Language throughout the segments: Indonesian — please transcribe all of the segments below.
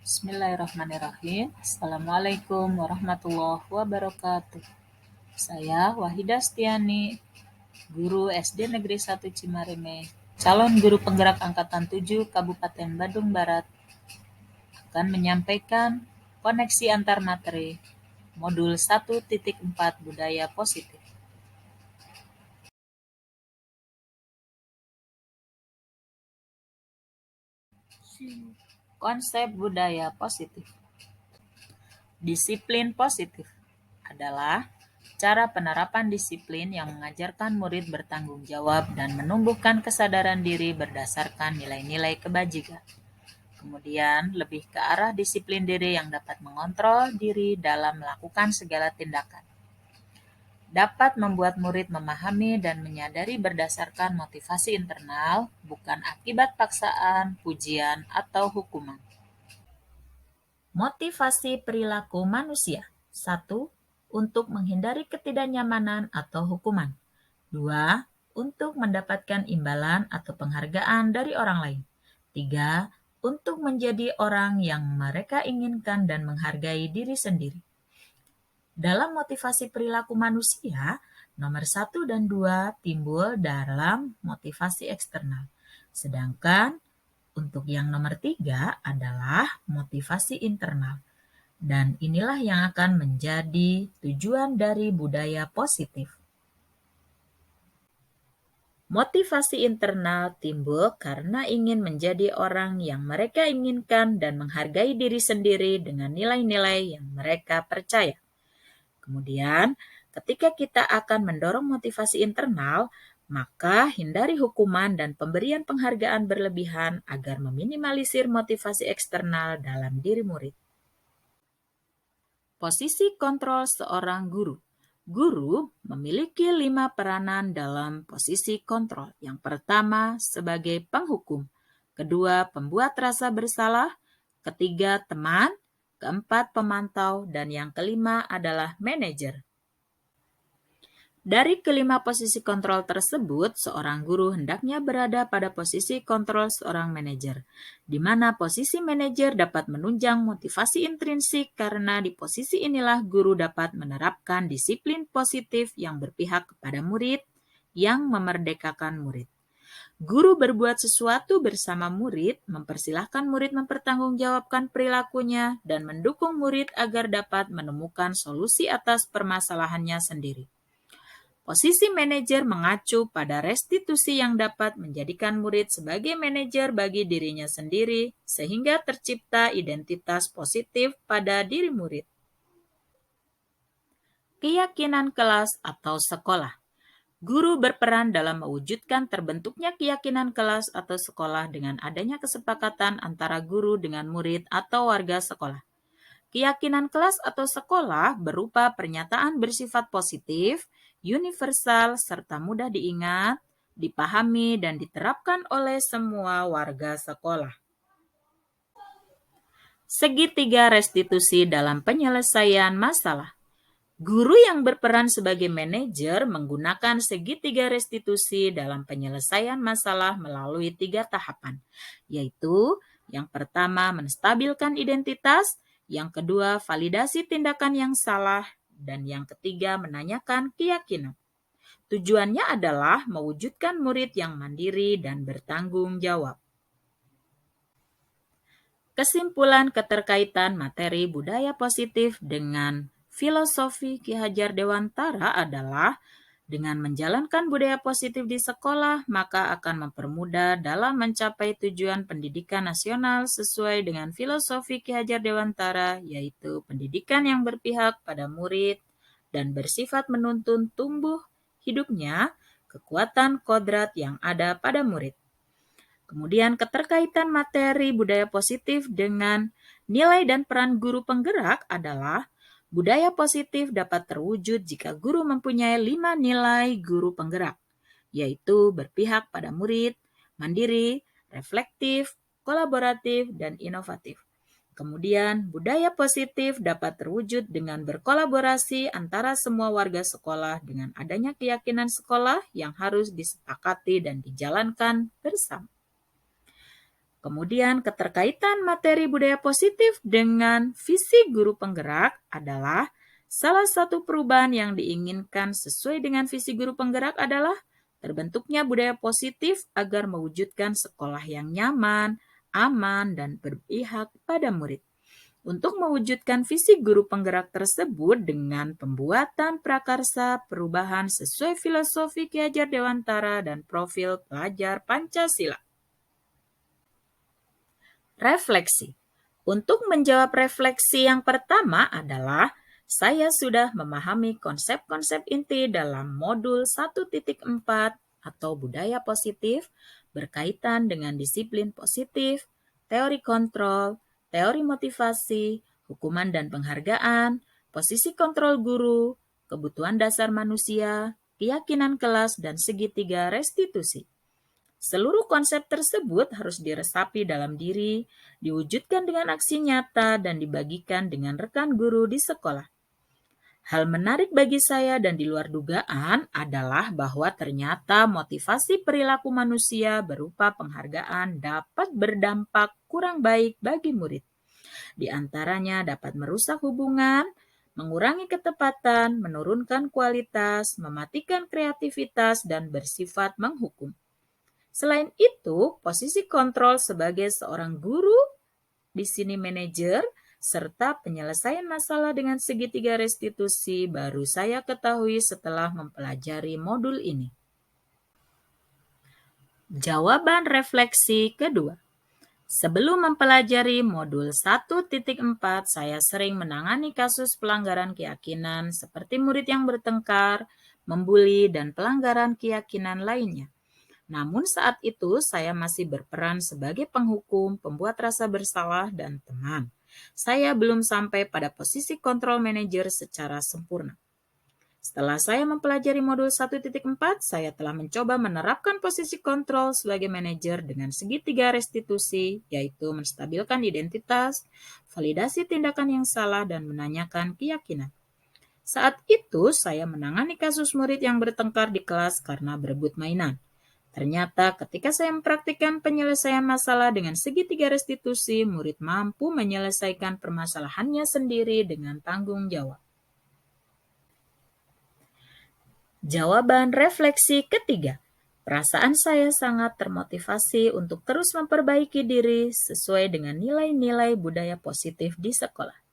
Bismillahirrahmanirrahim. Assalamualaikum warahmatullahi wabarakatuh. Saya Wahidah Stiani, guru SD Negeri 1 Cimareme, calon guru penggerak Angkatan 7 Kabupaten Bandung Barat, akan menyampaikan koneksi antar materi modul 1.4 Budaya Positif. Konsep budaya positif. Disiplin positif adalah cara penerapan disiplin yang mengajarkan murid bertanggung jawab dan menumbuhkan kesadaran diri berdasarkan nilai-nilai kebajikan. Kemudian, lebih ke arah disiplin diri yang dapat mengontrol diri dalam melakukan segala tindakan. Dapat membuat murid memahami dan menyadari berdasarkan motivasi internal, bukan akibat paksaan, pujian, atau hukuman. Motivasi perilaku manusia. 1. Untuk menghindari ketidaknyamanan atau hukuman. 2. Untuk mendapatkan imbalan atau penghargaan dari orang lain. 3. Untuk menjadi orang yang mereka inginkan dan menghargai diri sendiri. Dalam motivasi perilaku manusia, nomor 1 dan 2 timbul dalam motivasi eksternal. Sedangkan untuk yang nomor 3 adalah motivasi internal. Dan inilah yang akan menjadi tujuan dari budaya positif. Motivasi internal timbul karena ingin menjadi orang yang mereka inginkan dan menghargai diri sendiri dengan nilai-nilai yang mereka percaya. Kemudian, ketika kita akan mendorong motivasi internal, maka hindari hukuman dan pemberian penghargaan berlebihan agar meminimalisir motivasi eksternal dalam diri murid. Posisi kontrol seorang guru. Guru memiliki 5 peranan dalam posisi kontrol. Yang pertama, sebagai penghukum. Kedua, pembuat rasa bersalah. Ketiga, teman. Keempat, pemantau. Dan yang kelima adalah manajer. Dari kelima posisi kontrol tersebut, seorang guru hendaknya berada pada posisi kontrol seorang manajer, di mana posisi manajer dapat menunjang motivasi intrinsik karena di posisi inilah guru dapat menerapkan disiplin positif yang berpihak kepada murid, yang memerdekakan murid. Guru berbuat sesuatu bersama murid, mempersilahkan murid mempertanggungjawabkan perilakunya, dan mendukung murid agar dapat menemukan solusi atas permasalahannya sendiri. Posisi manajer mengacu pada restitusi yang dapat menjadikan murid sebagai manajer bagi dirinya sendiri, sehingga tercipta identitas positif pada diri murid. Keyakinan kelas atau sekolah. Guru berperan dalam mewujudkan terbentuknya keyakinan kelas atau sekolah dengan adanya kesepakatan antara guru dengan murid atau warga sekolah. Keyakinan kelas atau sekolah berupa pernyataan bersifat positif, universal, serta mudah diingat, dipahami, dan diterapkan oleh semua warga sekolah. Segitiga restitusi dalam penyelesaian masalah. Guru yang berperan sebagai manajer menggunakan segitiga restitusi dalam penyelesaian masalah melalui 3 tahapan, yaitu yang pertama menstabilkan identitas, yang kedua validasi tindakan yang salah, dan yang ketiga menanyakan keyakinan. Tujuannya adalah mewujudkan murid yang mandiri dan bertanggung jawab. Kesimpulan keterkaitan materi budaya positif dengan filosofi Ki Hajar Dewantara adalah dengan menjalankan budaya positif di sekolah, maka akan mempermudah dalam mencapai tujuan pendidikan nasional sesuai dengan filosofi Ki Hajar Dewantara, yaitu pendidikan yang berpihak pada murid dan bersifat menuntun tumbuh hidupnya kekuatan kodrat yang ada pada murid. Kemudian keterkaitan materi budaya positif dengan nilai dan peran guru penggerak adalah budaya positif dapat terwujud jika guru mempunyai 5 nilai guru penggerak, yaitu berpihak pada murid, mandiri, reflektif, kolaboratif, dan inovatif. Kemudian, budaya positif dapat terwujud dengan berkolaborasi antara semua warga sekolah dengan adanya keyakinan sekolah yang harus disepakati dan dijalankan bersama. Kemudian keterkaitan materi budaya positif dengan visi guru penggerak adalah salah satu perubahan yang diinginkan sesuai dengan visi guru penggerak adalah terbentuknya budaya positif agar mewujudkan sekolah yang nyaman, aman, dan berpihak pada murid. Untuk mewujudkan visi guru penggerak tersebut dengan pembuatan prakarsa perubahan sesuai filosofi Ki Hajar Dewantara dan profil pelajar Pancasila. Refleksi. Untuk menjawab refleksi yang pertama adalah saya sudah memahami konsep-konsep inti dalam modul 1.4 atau budaya positif berkaitan dengan disiplin positif, teori kontrol, teori motivasi, hukuman dan penghargaan, posisi kontrol guru, kebutuhan dasar manusia, keyakinan kelas, dan segitiga restitusi. Seluruh konsep tersebut harus diresapi dalam diri, diwujudkan dengan aksi nyata, dan dibagikan dengan rekan guru di sekolah. Hal menarik bagi saya dan di luar dugaan adalah bahwa ternyata motivasi perilaku manusia berupa penghargaan dapat berdampak kurang baik bagi murid. Di antaranya dapat merusak hubungan, mengurangi ketepatan, menurunkan kualitas, mematikan kreativitas, dan bersifat menghukum. Selain itu, posisi kontrol sebagai seorang guru, di sini manajer, serta penyelesaian masalah dengan segitiga restitusi baru saya ketahui setelah mempelajari modul ini. Jawaban refleksi kedua. Sebelum mempelajari modul 1.4, saya sering menangani kasus pelanggaran keyakinan seperti murid yang bertengkar, membuli, dan pelanggaran keyakinan lainnya. Namun saat itu saya masih berperan sebagai penghukum, pembuat rasa bersalah, dan teman. Saya belum sampai pada posisi kontrol manajer secara sempurna. Setelah saya mempelajari modul 1.4, saya telah mencoba menerapkan posisi kontrol sebagai manajer dengan segitiga restitusi, yaitu menstabilkan identitas, validasi tindakan yang salah, dan menanyakan keyakinan. Saat itu saya menangani kasus murid yang bertengkar di kelas karena berebut mainan. Ternyata ketika saya mempraktikkan penyelesaian masalah dengan segitiga restitusi, murid mampu menyelesaikan permasalahannya sendiri dengan tanggung jawab. Jawaban refleksi ketiga. Perasaan saya sangat termotivasi untuk terus memperbaiki diri sesuai dengan nilai-nilai budaya positif di sekolah.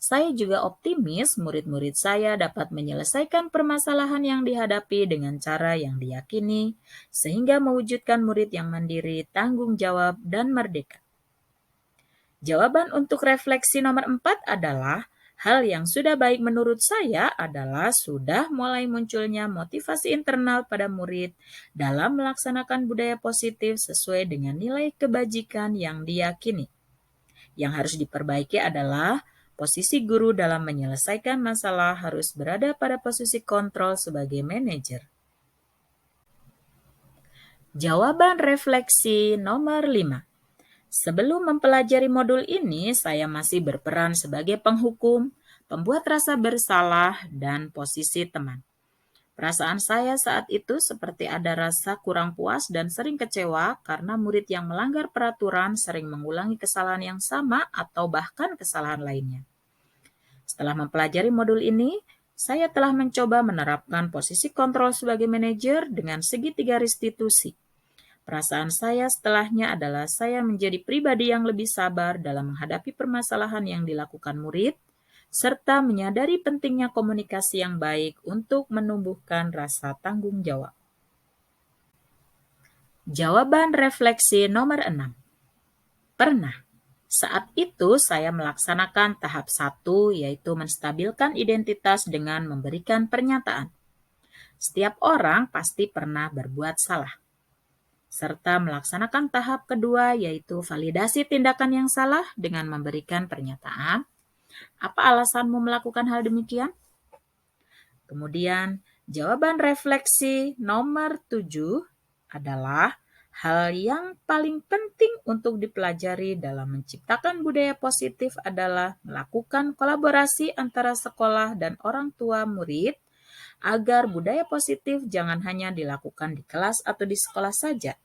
Saya juga optimis murid-murid saya dapat menyelesaikan permasalahan yang dihadapi dengan cara yang diyakini, sehingga mewujudkan murid yang mandiri, tanggung jawab, dan merdeka. Jawaban untuk refleksi nomor 4 adalah, hal yang sudah baik menurut saya adalah sudah mulai munculnya motivasi internal pada murid dalam melaksanakan budaya positif sesuai dengan nilai kebajikan yang diyakini. Yang harus diperbaiki adalah posisi guru dalam menyelesaikan masalah harus berada pada posisi kontrol sebagai manajer. Jawaban refleksi nomor 5. Sebelum mempelajari modul ini, saya masih berperan sebagai penghukum, pembuat rasa bersalah, dan posisi teman. Perasaan saya saat itu seperti ada rasa kurang puas dan sering kecewa karena murid yang melanggar peraturan sering mengulangi kesalahan yang sama atau bahkan kesalahan lainnya. Setelah mempelajari modul ini, saya telah mencoba menerapkan posisi kontrol sebagai manajer dengan segitiga restitusi. Perasaan saya setelahnya adalah saya menjadi pribadi yang lebih sabar dalam menghadapi permasalahan yang dilakukan murid, serta menyadari pentingnya komunikasi yang baik untuk menumbuhkan rasa tanggung jawab. Jawaban refleksi nomor 6. Pernah. Saat itu saya melaksanakan tahap 1, yaitu menstabilkan identitas dengan memberikan pernyataan. Setiap orang pasti pernah berbuat salah. Serta melaksanakan tahap kedua, yaitu validasi tindakan yang salah dengan memberikan pernyataan. Apa alasanmu melakukan hal demikian? Kemudian, jawaban refleksi nomor 7 adalah hal yang paling penting untuk dipelajari dalam menciptakan budaya positif adalah melakukan kolaborasi antara sekolah dan orang tua murid agar budaya positif jangan hanya dilakukan di kelas atau di sekolah saja,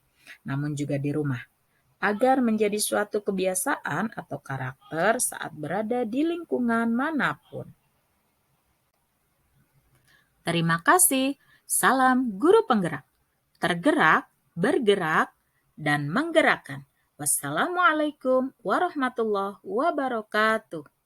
namun juga di rumah. agar menjadi suatu kebiasaan atau karakter saat berada di lingkungan manapun. Terima kasih. Salam guru penggerak. Tergerak, bergerak, dan menggerakkan. Wassalamualaikum warahmatullahi wabarakatuh.